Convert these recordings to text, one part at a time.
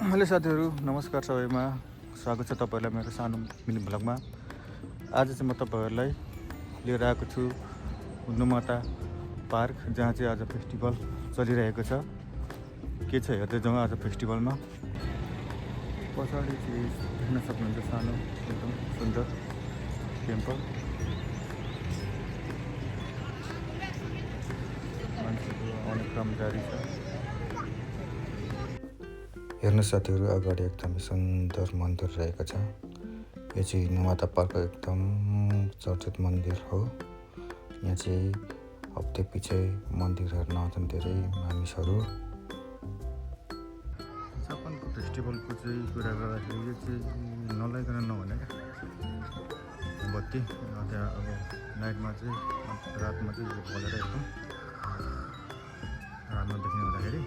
Hello साथीहरू, नमस्कार सबैमा। स्वागत छ तपाईँलाई मेरो सानो मिनी भ्लगमा। आज चाहिँ म तपाईँहरूलाई लिएर आएको छु नुमाटा पार्क, जहाँ चाहिँ आज फेस्टिभल चलिरहेको छ। के छ हेर्दै जाउँ आज फेस्टिभलमा। पछाडि चाहिँ देख्न सक्नुहुन्छ सानो एकदम सुन्दर टेम्पल। मान्छेको आउने क्रम जारी छ। हेर्नु साथीहरू, अगाडि एकदम सुन्दर मन्दिर रहेको छ। यो चाहिँ नुमाटा पार्कको एकदम चर्चित मन्दिर हो। यहाँ चाहिँ हप्ते पछि मन्दिर हेर्न आउँछन् धेरै मानिसहरू। जापानको फेस्टिभलको चाहिँ कुरा गर्दाखेरि यो चाहिँ नलाइकन नहुने क्या बत्ती। त्यहाँ अब नाइटमा चाहिँ रातमा चाहिँ यो बलेर एकदम राम्रो देख्ने हुँदाखेरि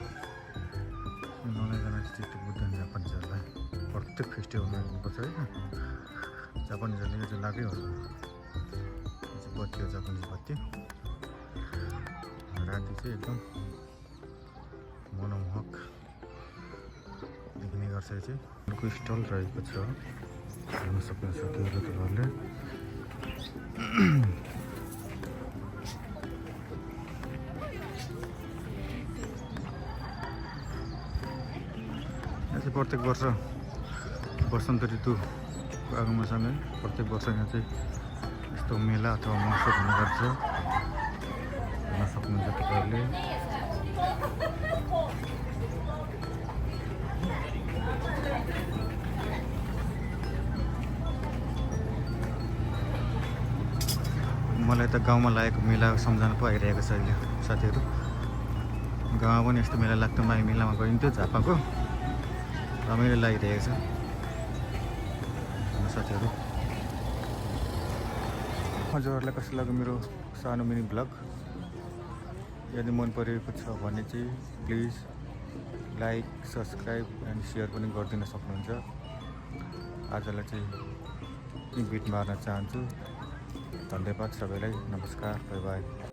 नलाइकन स्ट्रिक्ट बुझ्दैन जापानिजहरूलाई। प्रत्येक फेस्टिभलमा हेर्नुपर्छ होइन। जापानिजहरूले यो चाहिँ लागै हो। यो चाहिँ बत्ती हो, जापानिज बत्ती। राति चाहिँ एकदम मनमोहक देख्ने गर्छ। यो चाहिँ अर्को स्टल रहेको छ, हेर्न सक्नुहुन्छ तपाईँहरूले। प्रत्येक वर्ष वसन्त ऋतुको आगमनसँगै प्रत्येक वर्ष यहाँ चाहिँ यस्तो मेला अथवा महोत्सव हुने गर्छ। हेर्न सक्नुहुन्छ तपाईँहरूले। मलाई त गाउँमा लागेको मेला सम्झना पो आइरहेको छ अहिले साथीहरू। गाउँमा पनि यस्तो मेला लाग्थ्यो, माघे मेलामा गइन्थ्यो झापाको, रमाइलो लागिरहेको छ साथीहरू। हजुरहरूलाई कस्तो लाग्यो मेरो सानो मिनी भ्लग? यदि मन परेको छ भने चाहिँ please like, subscribe and share पनि गरिदिन सक्नुहुन्छ। आजलाई चाहिँ बिट मार्न चाहन्छु। धन्यवाद सबैलाई। नमस्कार, बाई बाई।